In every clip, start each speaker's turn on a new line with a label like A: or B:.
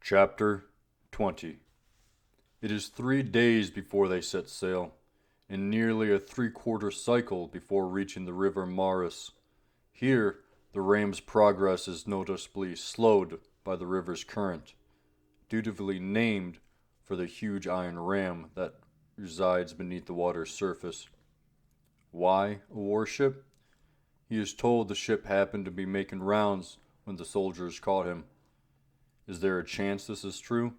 A: Chapter 20. It is 3 days before they set sail, and nearly a three-quarter cycle before reaching the river Maris. Here, the ram's progress is noticeably slowed by the river's current, dutifully named for the huge iron ram that resides beneath the water's surface. Why a warship? He is told the ship happened to be making rounds when the soldiers caught him. Is there a chance this is true?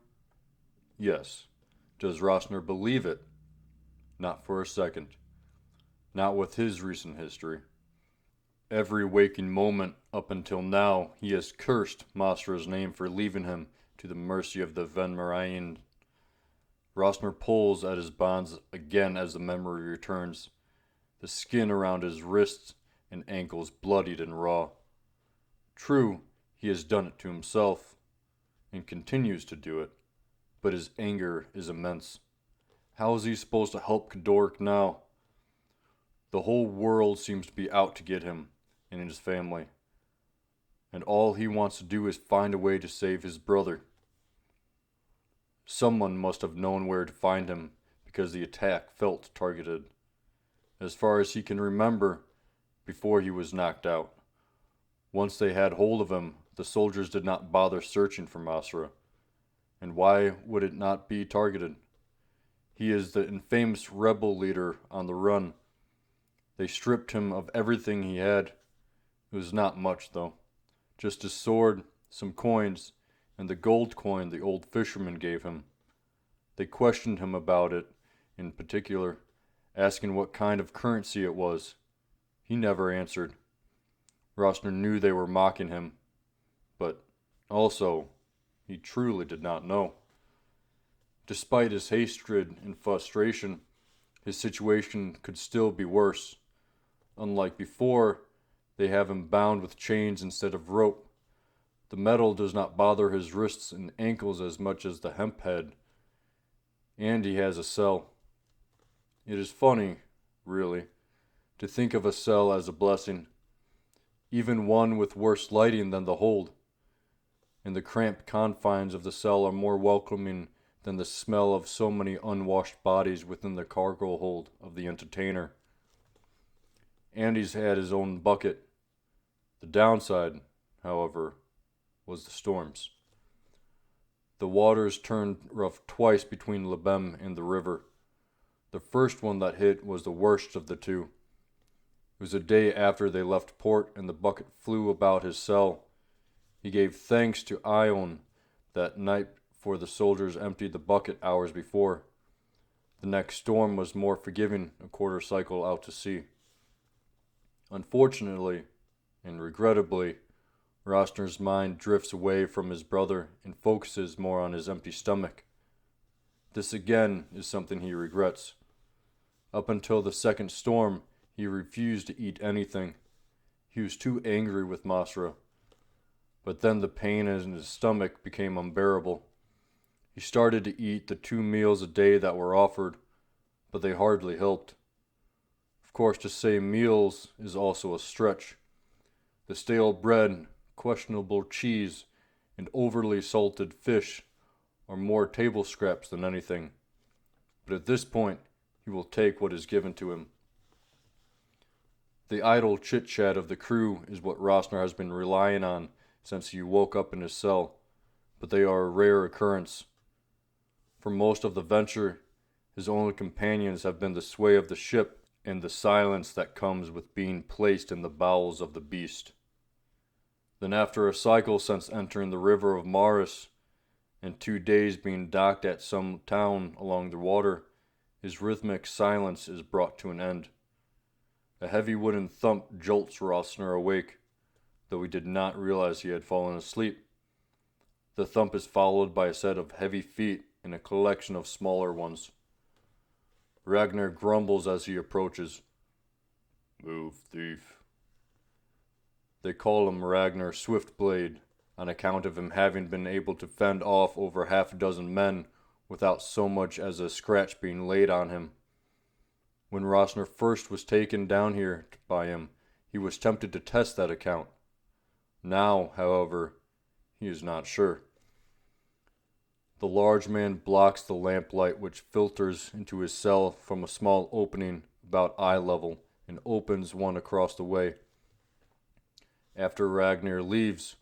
A: Yes. Does Rossner believe it? Not for a second. Not with his recent history. Every waking moment up until now, he has cursed Masra's name for leaving him to the mercy of the Venmarain. Rossner pulls at his bonds again as the memory returns, the skin around his wrists and ankles bloodied and raw. True, he has done it to himself, and continues to do it, but his anger is immense. How is he supposed to help Kedork now? The whole world seems to be out to get him and his family, and all he wants to do is find a way to save his brother. Someone must have known where to find him, because the attack felt targeted. As far as he can remember, before he was knocked out. Once they had hold of him, the soldiers did not bother searching for Masra. And why would it not be targeted? He is the infamous rebel leader on the run. They stripped him of everything he had. It was not much, though. Just his sword, some coins, and the gold coin the old fisherman gave him. They questioned him about it, in particular, asking what kind of currency it was. He never answered. Rossner knew they were mocking him, but also, he truly did not know. Despite his hatred and frustration, his situation could still be worse. Unlike before, they have him bound with chains instead of rope. The metal does not bother his wrists and ankles as much as the hemp head, and he has a cell. It is funny, really, to think of a cell as a blessing, even one with worse lighting than the hold. And the cramped confines of the cell are more welcoming than the smell of so many unwashed bodies within the cargo hold of the entertainer. Andy's had his own bucket. The downside, however, was the storms. The waters turned rough twice between Lebem and the river. The first one that hit was the worst of the two. It was a day after they left port and the bucket flew about his cell. He gave thanks to Ion that night, for the soldiers emptied the bucket hours before. The next storm was more forgiving, a quarter cycle out to sea. Unfortunately, and regrettably, Rossner's mind drifts away from his brother and focuses more on his empty stomach. This again is something he regrets. Up until the second storm, he refused to eat anything. He was too angry with Masra. But then the pain in his stomach became unbearable. He started to eat the 2 meals a day that were offered, but they hardly helped. Of course, to say meals is also a stretch. The stale bread, questionable cheese, and overly salted fish are more table scraps than anything. But at this point, he will take what is given to him. The idle chit-chat of the crew is what Rossner has been relying on since he woke up in his cell, but they are a rare occurrence. For most of the venture, his only companions have been the sway of the ship and the silence that comes with being placed in the bowels of the beast. Then after a cycle since entering the river of Maris, and 2 days being docked at some town along the water, his rhythmic silence is brought to an end. A heavy wooden thump jolts Rossner awake, though he did not realize he had fallen asleep. The thump is followed by a set of heavy feet and a collection of smaller ones. Ragnar grumbles as he approaches. "Move, thief." They call him Ragnar Swiftblade, on account of him having been able to fend off over half a dozen men without so much as a scratch being laid on him. When Rossner first was taken down here by him, he was tempted to test that account. Now, however, he is not sure. The large man blocks the lamplight which filters into his cell from a small opening about eye level and opens one across the way. After Ragnar leaves,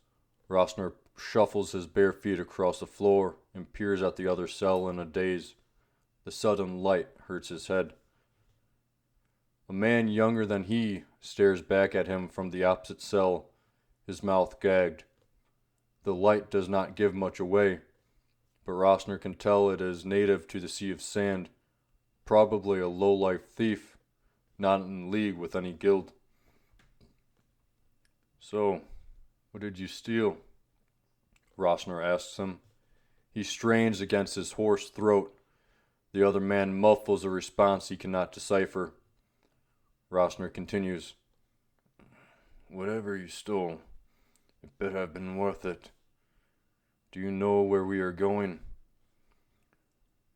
A: Rosner shuffles his bare feet across the floor and peers at the other cell in a daze. The sudden light hurts his head. A man younger than he stares back at him from the opposite cell, his mouth gagged. The light does not give much away, but Rosner can tell it is native to the Sea of Sand, probably a low-life thief, not in league with any guild. "So, what did you steal?" Rosner asks him. He strains against his hoarse throat. The other man muffles a response he cannot decipher. Rosner continues. "Whatever you stole, it better have been worth it. Do you know where we are going?"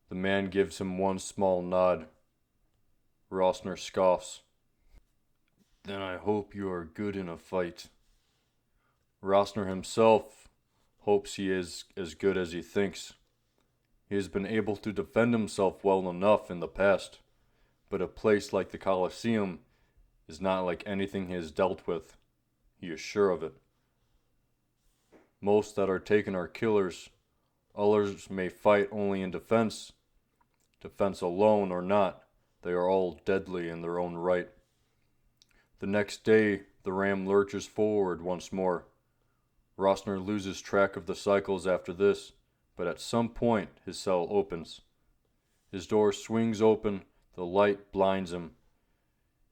A: The man gives him one small nod. Rosner scoffs. "Then I hope you are good in a fight." Rosner himself hopes he is as good as he thinks. He has been able to defend himself well enough in the past, but a place like the Colosseum is not like anything he has dealt with. He is sure of it. Most that are taken are killers. Others may fight only in defense. Defense alone or not, they are all deadly in their own right. The next day, the ram lurches forward once more. Rosner loses track of the cycles after this, but at some point his cell opens. His door swings open, the light blinds him.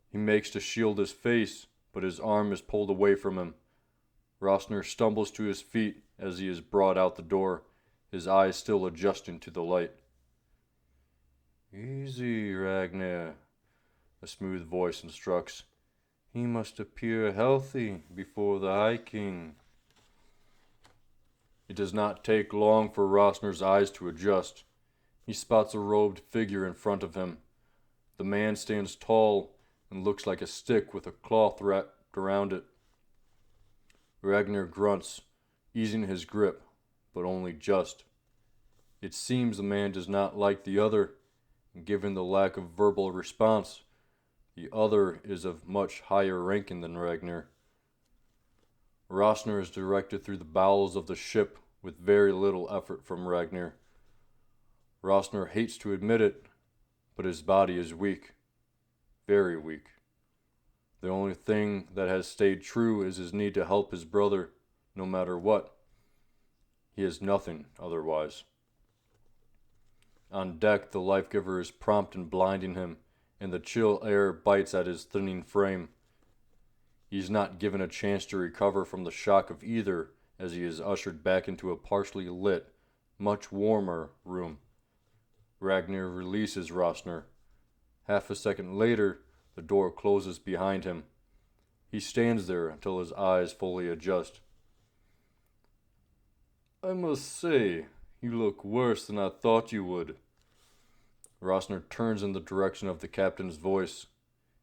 A: He makes to shield his face, but his arm is pulled away from him. Rosner stumbles to his feet as he is brought out the door, his eyes still adjusting to the light. "Easy, Ragnar," a smooth voice instructs. "He must appear healthy before the High King." It does not take long for Rosner's eyes to adjust. He spots a robed figure in front of him. The man stands tall and looks like a stick with a cloth wrapped around it. Ragnar grunts, easing his grip, but only just. It seems the man does not like the other, and given the lack of verbal response, the other is of much higher ranking than Ragnar. Rosner is directed through the bowels of the ship with very little effort from Ragnar. Rosner hates to admit it, but his body is weak. Very weak. The only thing that has stayed true is his need to help his brother, no matter what. He has nothing otherwise. On deck, the life-giver is prompt in blinding him, and the chill air bites at his thinning frame. He is not given a chance to recover from the shock of either as he is ushered back into a partially lit, much warmer room. Ragnar releases Rosner. Half a second later, the door closes behind him. He stands there until his eyes fully adjust. "I must say, you look worse than I thought you would." Rosner turns in the direction of the captain's voice.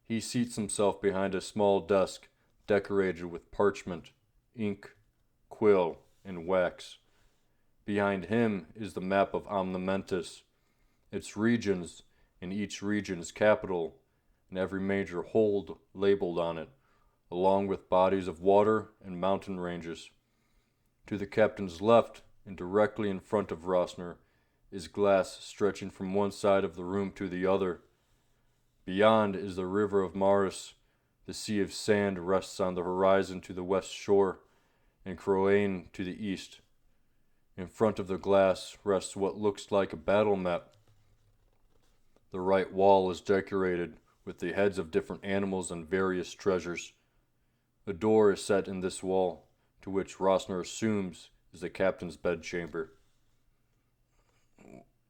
A: He seats himself behind a small desk decorated with parchment, ink, quill, and wax. Behind him is the map of Omnimentus, its regions, and each region's capital, and every major hold labeled on it, along with bodies of water and mountain ranges. To the captain's left, and directly in front of Rosner, is glass stretching from one side of the room to the other. Beyond is the river of Maris. The Sea of Sand rests on the horizon to the west shore, and Croane to the east. In front of the glass rests what looks like a battle map. The right wall is decorated with the heads of different animals and various treasures. A door is set in this wall, to which Rosner assumes is the captain's bedchamber.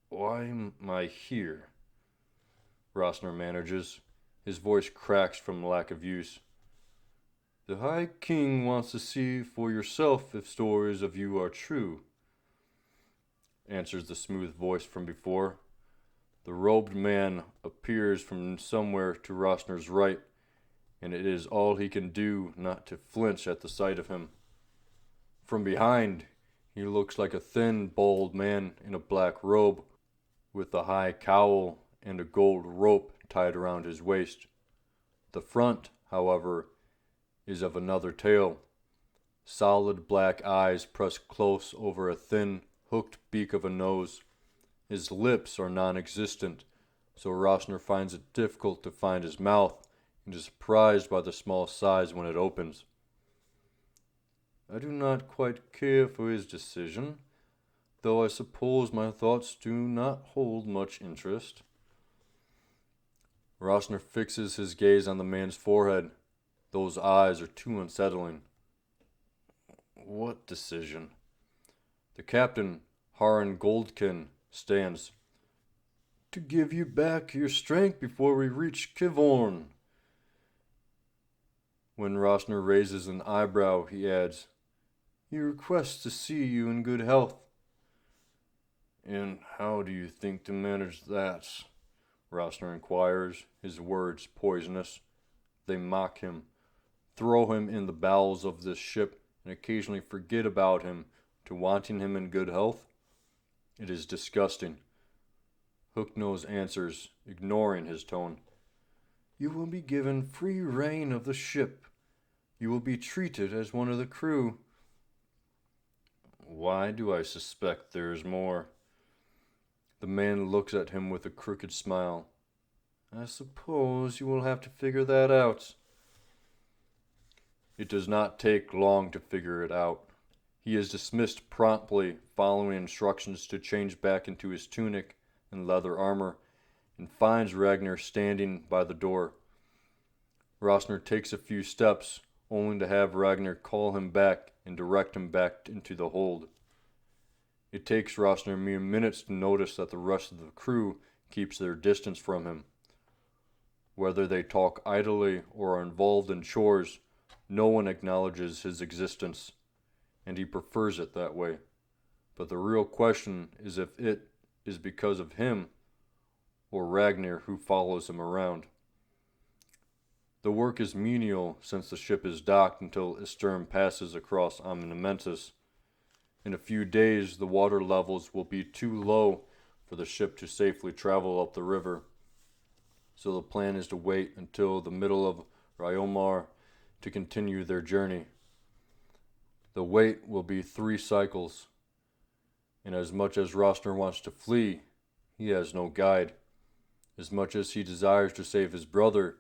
A: "Why am I here?" Rosner manages. His voice cracks from lack of use. "The High King wants to see for yourself if stories of you are true," answers the smooth voice from before. The robed man appears from somewhere to Rosner's right, and it is all he can do not to flinch at the sight of him. From behind, He looks like a thin, bald man in a black robe with a high cowl and a gold rope tied around his waist. The front, however, is of another tale. Solid black eyes pressed close over a thin, hooked beak of a nose. His lips are non-existent, so Rosner finds it difficult to find his mouth and is surprised by the small size when it opens. I do not quite care for his decision, though I suppose my thoughts do not hold much interest. Rosner fixes his gaze on the man's forehead. Those eyes are too unsettling. What decision? The captain, Haran Goldkin, stands. To give you back your strength before we reach Kivorn. When Rosner raises an eyebrow, he adds, He requests to see you in good health. And how do you think to manage that? Rosner inquires, his words poisonous. They mock him, throw him in the bowels of this ship, and occasionally forget about him to wanting him in good health? It is disgusting. Hooknose answers, ignoring his tone. You will be given free rein of the ship. You will be treated as one of the crew. Why do I suspect there is more? The man looks at him with a crooked smile. I suppose you will have to figure that out. It does not take long to figure it out. He is dismissed promptly, following instructions to change back into his tunic and leather armor, and finds Ragnar standing by the door. Rosner takes a few steps, only to have Ragnar call him back and direct him back into the hold. It takes Rosner mere minutes to notice that the rest of the crew keeps their distance from him. Whether they talk idly or are involved in chores, no one acknowledges his existence, and he prefers it that way. But the real question is if it is because of him or Ragnar who follows him around. The work is menial since the ship is docked until Isturm passes across Omnimentus. In a few days, the water levels will be too low for the ship to safely travel up the river. So the plan is to wait until the middle of Ryomar to continue their journey. The wait will be 3 cycles, and as much as Rosner wants to flee, he has no guide. As much as he desires to save his brother,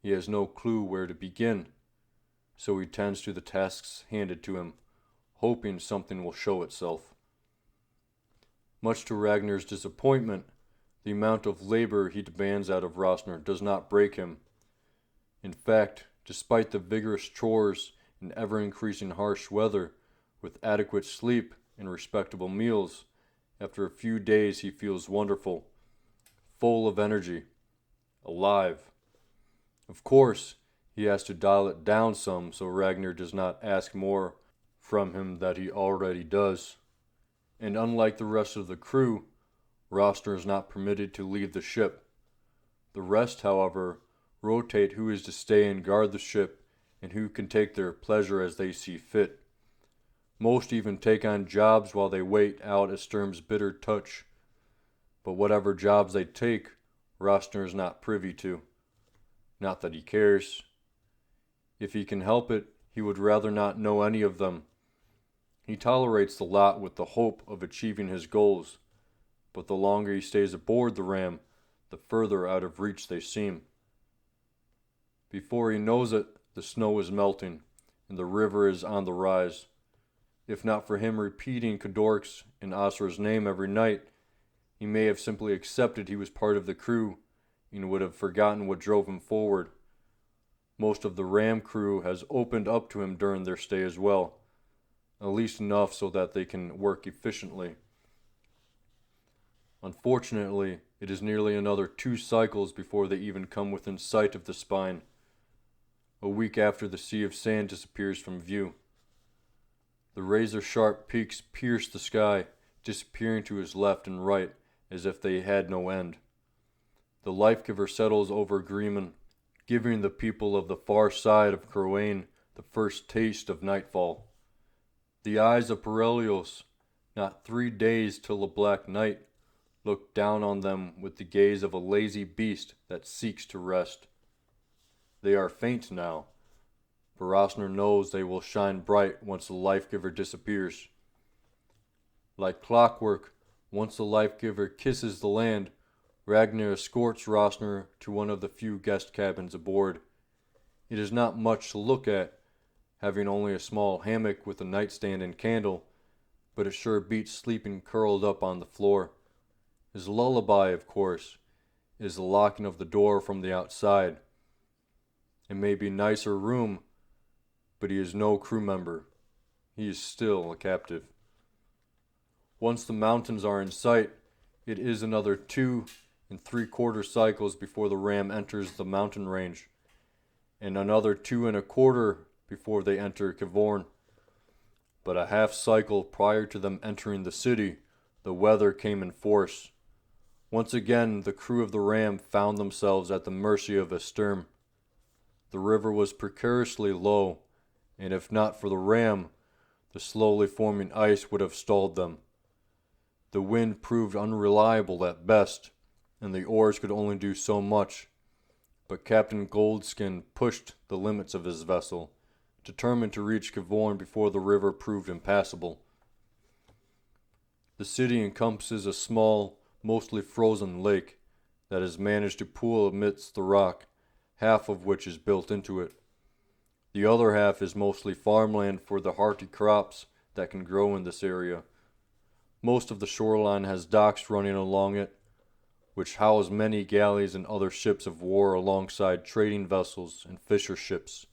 A: he has no clue where to begin, so he tends to the tasks handed to him, hoping something will show itself. Much to Ragnar's disappointment, the amount of labor he demands out of Rosner does not break him. In fact, despite the vigorous chores and ever-increasing harsh weather, with adequate sleep and respectable meals, after a few days he feels wonderful, full of energy, alive. Of course, he has to dial it down some so Ragnar does not ask more from him that he already does. And unlike the rest of the crew, Rosner is not permitted to leave the ship. The rest, however, rotate who is to stay and guard the ship and who can take their pleasure as they see fit. Most even take on jobs while they wait out Isturm's bitter touch. But whatever jobs they take, Rosner is not privy to. Not that he cares. If he can help it, he would rather not know any of them. He tolerates the lot with the hope of achieving his goals, but the longer he stays aboard the ram, the further out of reach they seem. Before he knows it, the snow is melting, and the river is on the rise. If not for him repeating Kadork's and Asra's name every night, he may have simply accepted he was part of the crew, and would have forgotten what drove him forward. Most of the ram crew has opened up to him during their stay as well, at least enough so that they can work efficiently. Unfortunately, it is nearly another 2 cycles before they even come within sight of the spine. A week after the sea of sand disappears from view. The razor-sharp peaks pierce the sky, disappearing to his left and right as if they had no end. The Life-Giver settles over Greeman, giving the people of the far side of Croane the first taste of nightfall. The eyes of Pirelios, Not 3 days till the black night looked down on them with the gaze of a lazy beast that seeks to rest. They are faint now, but Rosner knows they will shine bright once the life-giver disappears. Like clockwork, once the life-giver kisses the land, Ragnar escorts Rosner to one of the few guest cabins aboard. It is not much to look at, having only a small hammock with a nightstand and candle, but it sure beats sleeping curled up on the floor. His lullaby, of course, is the locking of the door from the outside. It may be a nicer room, but he is no crew member. He is still a captive. Once the mountains are in sight, it is another 2 3/4 cycles before the ram enters the mountain range, and another 2 1/4 before they enter Cavorn. But a half cycle prior to them entering the city, the weather came in force. Once again, the crew of the ram found themselves at the mercy of a storm. The river was precariously low, and if not for the ram, the slowly forming ice would have stalled them. The wind proved unreliable at best, and the oars could only do so much, but Captain Goldskin pushed the limits of his vessel, determined to reach Cavorn before the river proved impassable. The city encompasses a small, mostly frozen lake that has managed to pool amidst the rock, half of which is built into it. The other half is mostly farmland for the hearty crops that can grow in this area. Most of the shoreline has docks running along it, which house many galleys and other ships of war alongside trading vessels and fisher ships.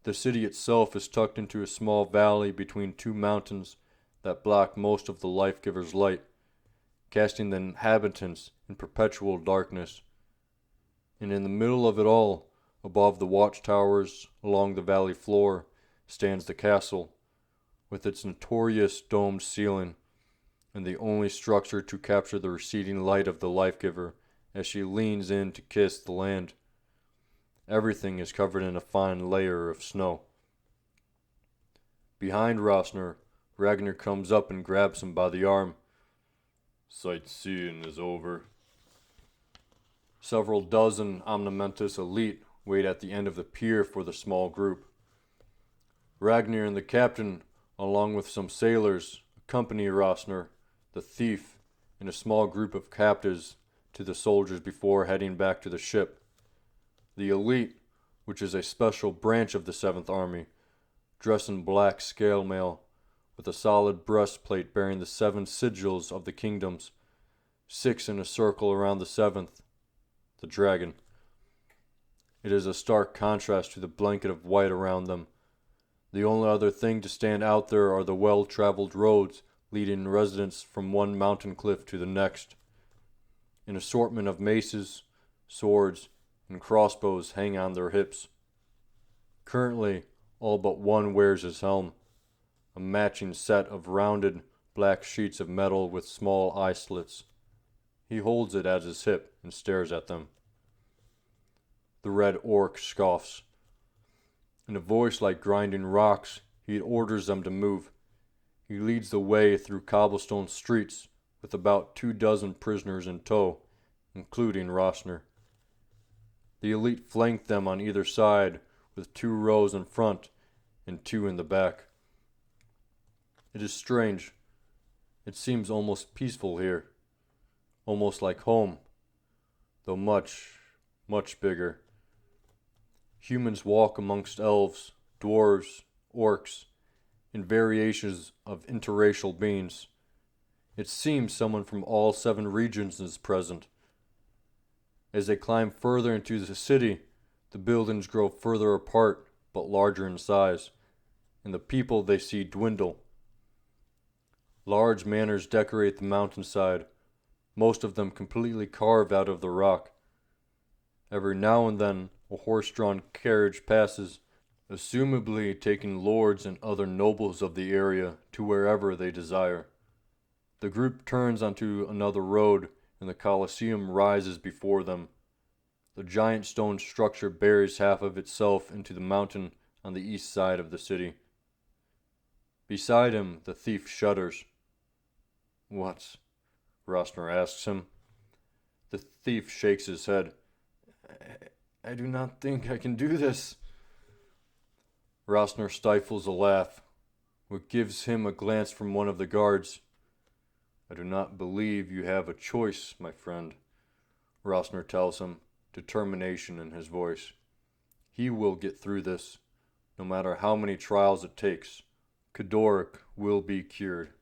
A: The city itself is tucked into a small valley between 2 mountains that block most of the life-giver's light, casting the inhabitants in perpetual darkness. And in the middle of it all, above the watchtowers along the valley floor, stands the castle, with its notorious domed ceiling, and the only structure to capture the receding light of the life-giver as she leans in to kiss the land. Everything is covered in a fine layer of snow. Behind Rosner, Ragnar comes up and grabs him by the arm. Sightseeing is over. Several dozen Omnimentus elite wait at the end of the pier for the small group. Ragnar and the captain, along with some sailors, accompany Rosner, the thief, and a small group of captives to the soldiers before heading back to the ship. The elite, which is a special branch of the 7th Army, dress in black scale mail, with a solid breastplate bearing the 7 sigils of the kingdoms, 6 in a circle around the 7th, the dragon. It is a stark contrast to the blanket of white around them. The only other thing to stand out there are the well-traveled roads leading residents from one mountain cliff to the next. An assortment of maces, swords, and crossbows hang on their hips. Currently, all but one wears his helm, a matching set of rounded, black sheets of metal with small eye slits. He holds it at his hip and stares at them. The red orc scoffs. In a voice like grinding rocks, he orders them to move. He leads the way through cobblestone streets with about 24 prisoners in tow, including Rosner. The elite flank them on either side, with 2 rows in front and 2 in the back. It is strange. It seems almost peaceful here, almost like home, though much, much bigger. Humans walk amongst elves, dwarves, orcs, and variations of interracial beings. It seems someone from all 7 regions is present. As they climb further into the city, the buildings grow further apart but larger in size, and the people they see dwindle. Large manors decorate the mountainside, most of them completely carved out of the rock. Every now and then, a horse-drawn carriage passes, assumably taking lords and other nobles of the area to wherever they desire. The group turns onto another road, and the Colosseum rises before them. The giant stone structure buries half of itself into the mountain on the east side of the city. Beside him, the thief shudders. What? Rosner asks him. The thief shakes his head. I do not think I can do this. Rosner stifles a laugh, which gives him a glance from one of the guards. I do not believe you have a choice, my friend, Rosner tells him, determination in his voice. He will get through this, no matter how many trials it takes. Kadoric will be cured.